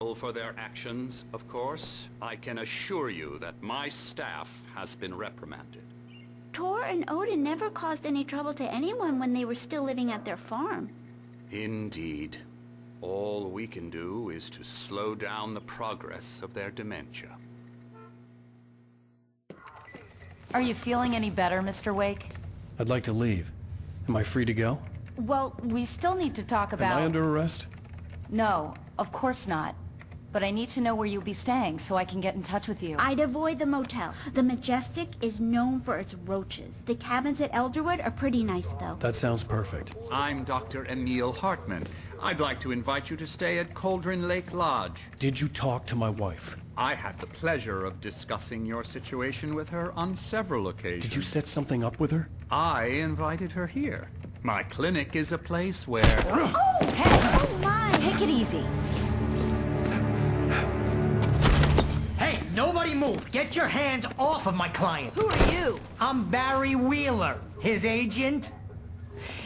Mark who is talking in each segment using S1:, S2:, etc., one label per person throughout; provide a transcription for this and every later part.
S1: For their actions, of course, I can assure you that my staff has been reprimanded.
S2: Tor and Odin never caused any trouble to anyone when they were still living at their farm.
S1: Indeed. All we can do is to slow down the progress of their dementia.
S3: Are you feeling any better, Mr. Wake?
S4: I'd like to leave. Am I free to go?
S3: Well, we still need to talk about...
S4: Am I under arrest?
S3: No, of course not. But I need to know where you'll be staying so I can get in touch with you.
S2: I'd avoid the motel. The Majestic is known for its roaches. The cabins at Elderwood are pretty nice, though.
S4: That sounds perfect.
S1: I'm Dr. Emil Hartman. I'd like to invite you to stay at Cauldron Lake Lodge.
S4: Did you talk to my wife?
S1: I had the pleasure of discussing your situation with her on several occasions.
S4: Did you set something up with her?
S1: I invited her here. My clinic is a place where...
S2: Oh! Hey! Oh, my!
S3: Take it easy.
S5: Hey, nobody move! Get your hands off of my client!
S3: Who are you?
S5: I'm Barry Wheeler, his agent.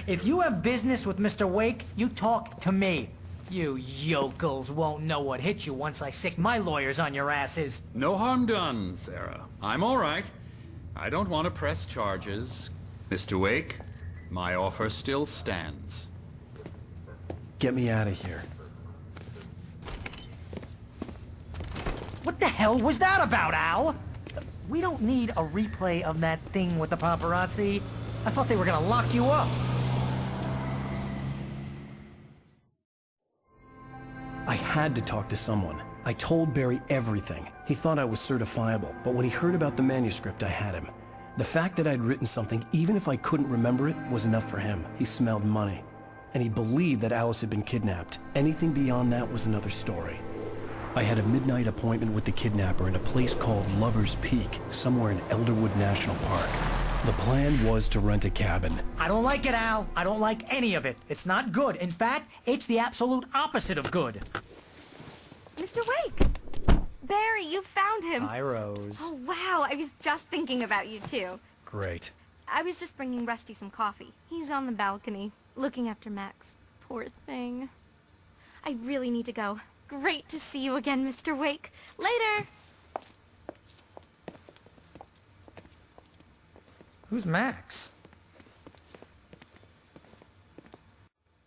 S5: If you have business with Mr. Wake, you talk to me. You yokels won't know what hit you once I sick my lawyers on your asses.
S1: No harm done, Sarah. I'm all right. I don't want to press charges. Mr. Wake, my offer still stands.
S4: Get me out of here.
S5: What the hell was that about, Al? We don't need a replay of that thing with the paparazzi. I thought they were gonna lock you up.
S4: I had to talk to someone. I told Barry everything. He thought I was certifiable, but when he heard about the manuscript, I had him. The fact that I'd written something, even if I couldn't remember it, was enough for him. He smelled money. And he believed that Alice had been kidnapped. Anything beyond that was another story. I had a midnight appointment with the kidnapper in a place called Lover's Peak, somewhere in Elderwood National Park. The plan was to rent a cabin.
S5: I don't like it, Al. I don't like any of it. It's not good. In fact, it's the absolute opposite of good.
S6: Mr. Wake! Barry, you found him!
S5: Hi, Rose.
S6: Oh, wow, I was just thinking about you, too.
S4: Great.
S6: I was just bringing Rusty some coffee. He's on the balcony, looking after Max. Poor thing. I really need to go. Great to see you again, Mr. Wake. Later!
S5: Who's Max?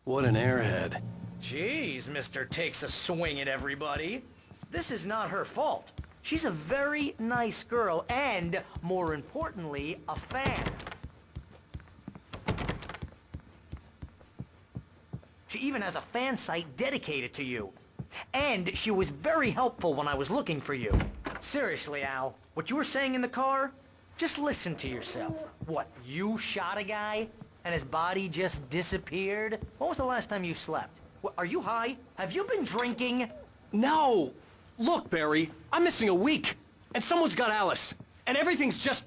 S4: What an airhead.
S5: Jeez, Mr. Takes a swing at everybody. This is not her fault. She's a very nice girl and, more importantly, a fan. She even has a fan site dedicated to you. And she was very helpful when I was looking for you. Seriously, Al, what you were saying in the car? Just listen to yourself. What, you shot a guy and his body just disappeared? When was the last time you slept? What, are you high? Have you been drinking?
S4: No! Look, Barry, I'm missing a week, and someone's got Alice, and everything's just...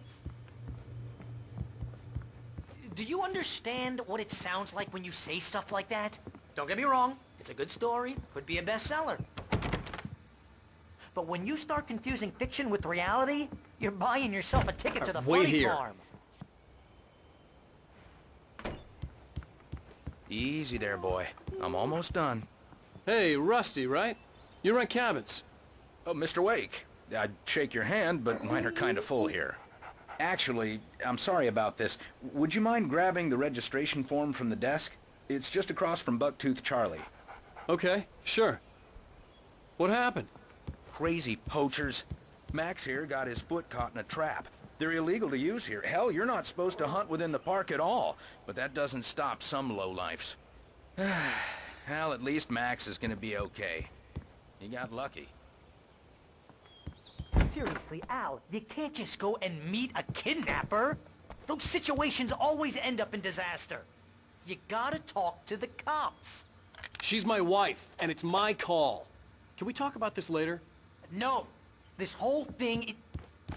S5: Do you understand what it sounds like when you say stuff like that? Don't get me wrong, it's a good story, could be a bestseller. But when you start confusing fiction with reality, you're buying yourself a ticket to the funny farm.
S7: Easy there, boy. I'm almost done.
S4: Hey, Rusty, right? You rent cabins.
S7: Oh, Mr. Wake. I'd shake your hand, but mine are kind of full here. Actually, I'm sorry about this. Would you mind grabbing the registration form from the desk? It's just across from Bucktooth Charlie.
S4: Okay, sure. What happened?
S7: Crazy poachers. Max here got his foot caught in a trap. They're illegal to use here. Hell, you're not supposed to hunt within the park at all. But that doesn't stop some lowlifes. Well, at least Max is gonna be okay. He got lucky.
S5: Seriously, Al, you can't just go and meet a kidnapper. Those situations always end up in disaster. You gotta talk to the cops.
S4: She's my wife, and it's my call. Can we talk about this later?
S5: No, this whole thing,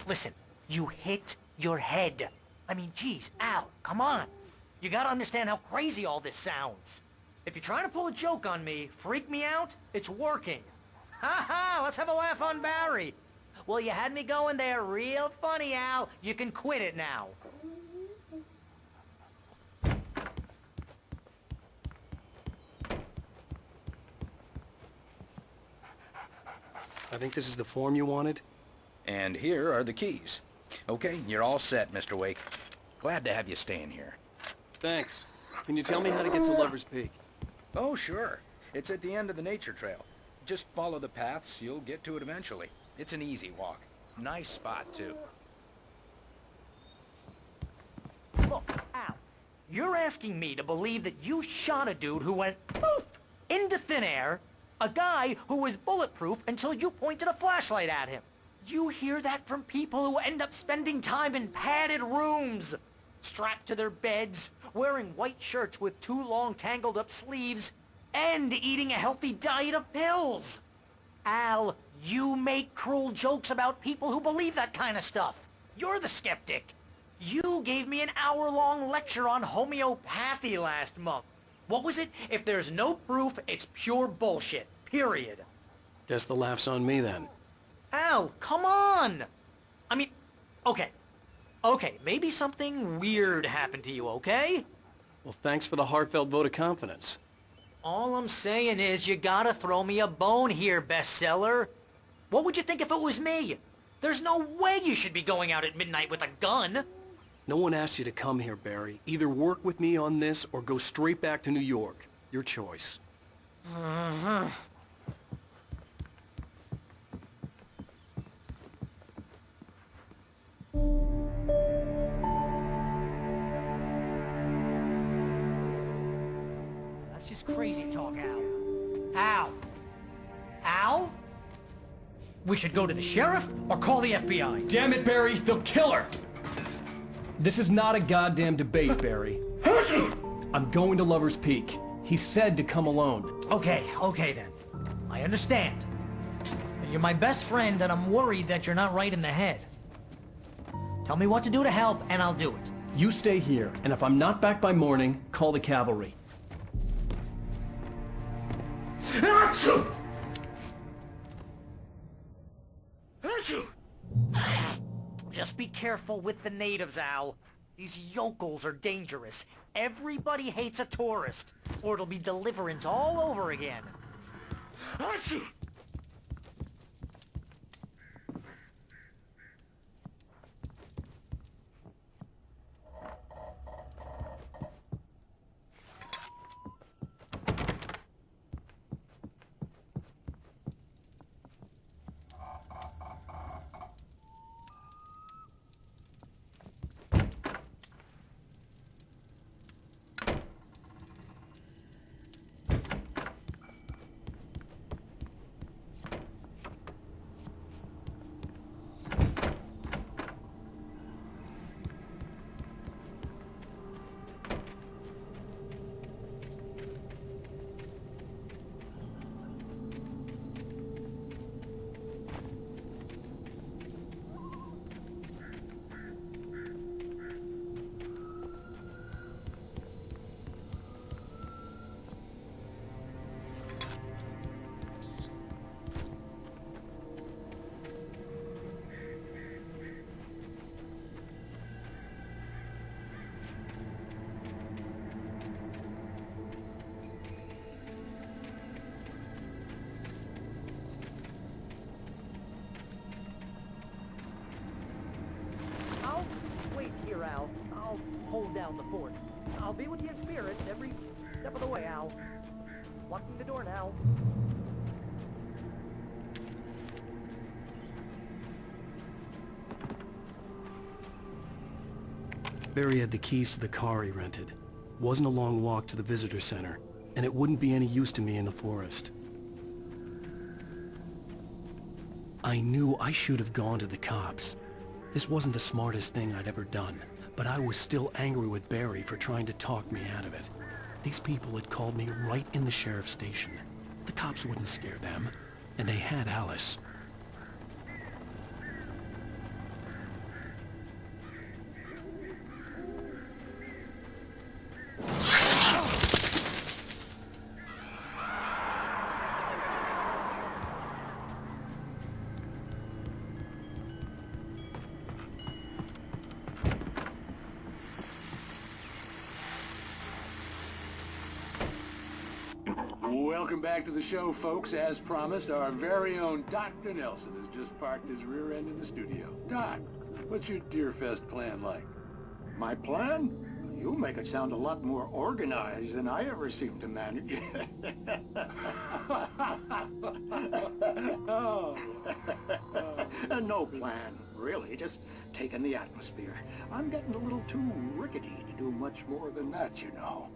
S5: listen, you hit your head. I mean, geez, Al, come on. You gotta understand how crazy all this sounds. If you're trying to pull a joke on me, freak me out, it's working. Ha ha, let's have a laugh on Barry. Well, you had me going there real funny, Al. You can quit it now.
S4: I think this is the form you wanted.
S7: And here are the keys. Okay, you're all set, Mr. Wake. Glad to have you staying here.
S4: Thanks. Can you tell me how to get to Lover's Peak?
S7: Oh, sure. It's at the end of the nature trail. Just follow the paths, you'll get to it eventually. It's an easy walk. Nice spot, too.
S5: Look, Al, you're asking me to believe that you shot a dude who went poof into thin air, a guy who was bulletproof until you pointed a flashlight at him. You hear that from people who end up spending time in padded rooms, strapped to their beds, wearing white shirts with too long tangled up sleeves, and eating a healthy diet of pills. Al, you make cruel jokes about people who believe that kind of stuff. You're the skeptic. You gave me an hour-long lecture on homeopathy last month. What was it? If there's no proof, it's pure bullshit. Period.
S4: Guess the laugh's on me then.
S5: Al, come on! I mean, okay. Okay, maybe something weird happened to you, okay?
S4: Well, thanks for the heartfelt vote of confidence.
S5: All I'm saying is you gotta throw me a bone here, bestseller. What would you think if it was me? There's no way you should be going out at midnight with a gun.
S4: No one asked you to come here, Barry. Either work with me on this or go straight back to New York. Your choice.
S5: That's just crazy talk, Al. Al? Al? We should go to the sheriff or call the FBI?
S4: Damn it, Barry! They'll kill her! This is not a goddamn debate, Barry. I'm going to Lover's Peak. He said to come alone.
S5: Okay, okay then. I understand. You're my best friend and I'm worried that you're not right in the head. Tell me what to do to help and I'll do it.
S4: You stay here, and if I'm not back by morning, call the cavalry.
S5: Just be careful with the natives, Al. These yokels are dangerous. Everybody hates a tourist, or it'll be Deliverance all over again. Al. I'll hold down the fort. I'll be with you in spirit every step of the way, Al. Locking the door now.
S4: Barry had the keys to the car he rented. Wasn't a long walk to the visitor center, and it wouldn't be any use to me in the forest. I knew I should have gone to the cops. This wasn't the smartest thing I'd ever done, but I was still angry with Barry for trying to talk me out of it. These people had called me right in the sheriff's station. The cops wouldn't scare them, and they had Alice.
S8: Welcome back to the show, folks. As promised, our very own Dr. Nelson has just parked his rear end in the studio. Doc, what's your Deerfest plan like?
S9: My plan? You make it sound a lot more organized than I ever seem to manage. No plan, really. Just taking the atmosphere. I'm getting a little too rickety to do much more than that, you know.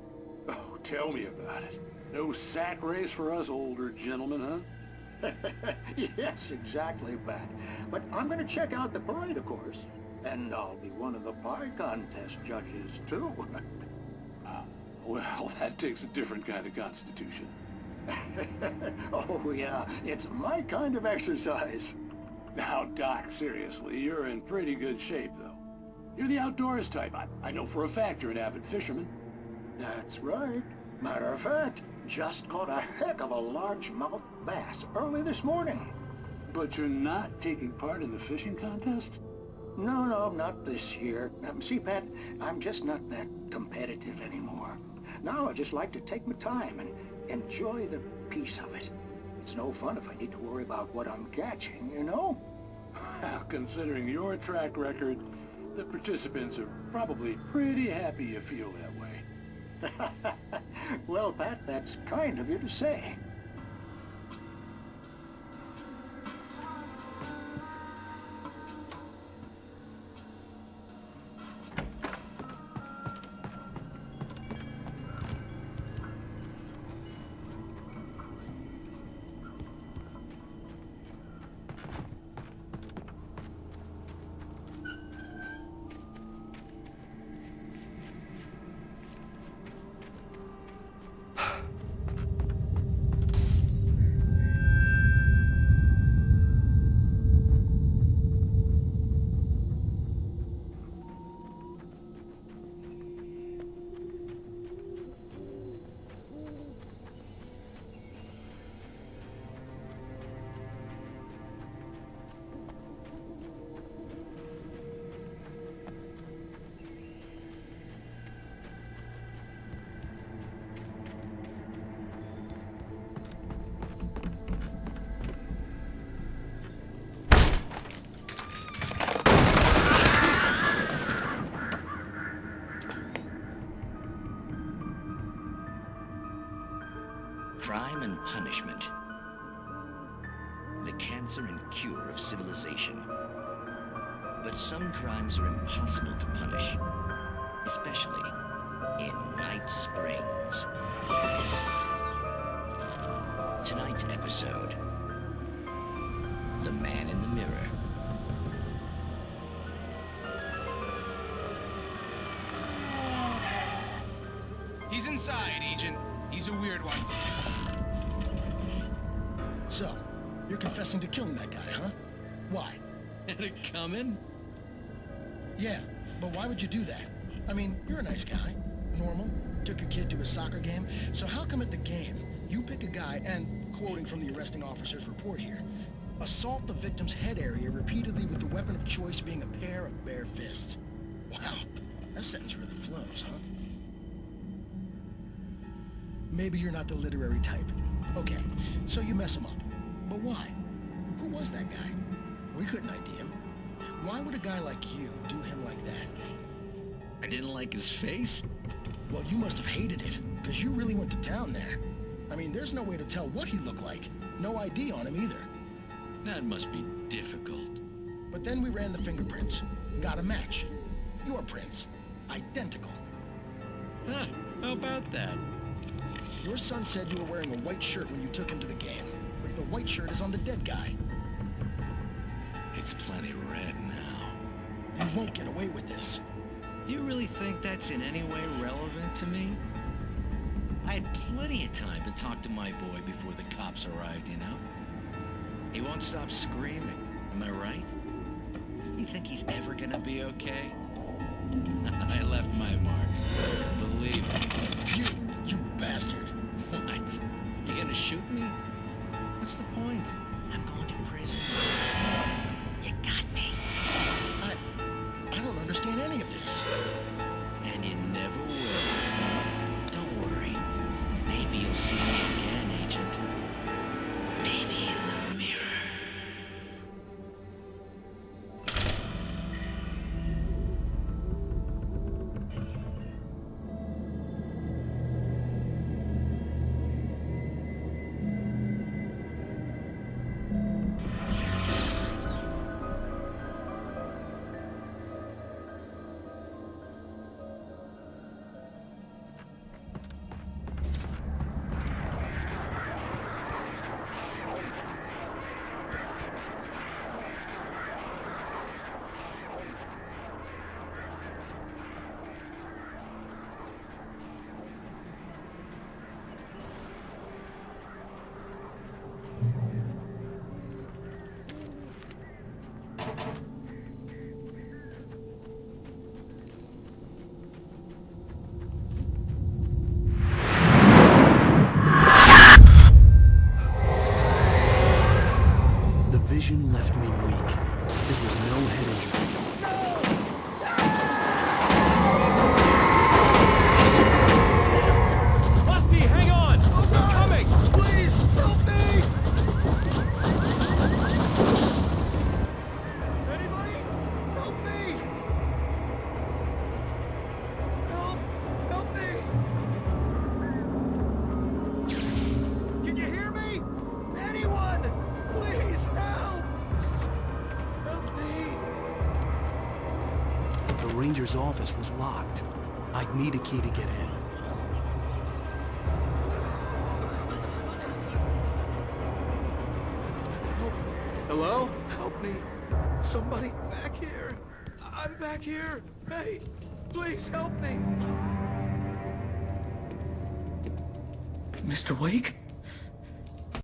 S8: Oh, tell me about it. No sack race for us older gentlemen, huh?
S9: Yes, exactly, Pat. But I'm gonna check out the parade, of course. And I'll be one of the pie contest judges, too.
S8: Well, that takes a different kind of constitution.
S9: Oh, yeah. It's my kind of exercise.
S8: Now, Doc, seriously, you're in pretty good shape, though. You're the outdoors type. I know for a fact you're an avid fisherman.
S9: That's right. Matter of fact, just caught a heck of a largemouth bass early this morning.
S8: But you're not taking part in the fishing contest?
S9: No, not this year. See, Pat, I'm just not that competitive anymore. Now I just like to take my time and enjoy the peace of it. It's no fun if I need to worry about what I'm catching, you know?
S8: Well, considering your track record, the participants are probably pretty happy you feel that way.
S9: Well, Pat, that's kind of you to say.
S10: Crime and punishment. The cancer and cure of civilization. But some crimes are impossible to punish, especially in Night Springs. Tonight's episode, The Man in the Mirror.
S11: He's inside, Agent. He's a weird one.
S12: So, you're confessing to killing that guy, huh? Why?
S10: Had it coming?
S12: Yeah, but why would you do that? I mean, you're a nice guy. Normal. Took a kid to a soccer game. So how come at the game, you pick a guy and, quoting from the arresting officer's report here, assault the victim's head area repeatedly with the weapon of choice being a pair of bare fists? Wow, that sentence really flows, huh? Maybe you're not the literary type. Okay, so you mess him up. But why? Who was that guy? We couldn't ID him. Why would a guy like you do him like that?
S10: I didn't like his face?
S12: Well, you must have hated it, because you really went to town there. I mean, there's no way to tell what he looked like. No ID on him either.
S10: That must be difficult.
S12: But then we ran the fingerprints. Got a match. Your prints. Identical.
S10: Huh, how about that?
S12: Your son said you were wearing a white shirt when you took him to the game. But the white shirt is on the dead guy.
S10: It's plenty red now.
S12: You won't get away with this.
S10: Do you really think that's in any way relevant to me? I had plenty of time to talk to my boy before the cops arrived, you know? He won't stop screaming, am I right? You think he's ever gonna be okay? I left my mark. Believe me.
S12: You bastard.
S10: What? You gonna shoot me? What's the point? I'm going to prison. You got me.
S12: I don't understand any of this.
S10: And you never will. Don't worry. Maybe you'll see me again, Agent.
S4: vision left me weak. This was no head injury.
S13: Rusty, hang on! We're coming!
S7: Please, help me! Anybody? Help me! Help me! Can you hear me? Anyone? Please, help! Help me!
S4: The ranger's office was locked. I'd need a key to get in.
S13: Hello?
S7: Help me! Somebody back here! I'm back here! Hey! Please help me!
S4: Mr. Wake?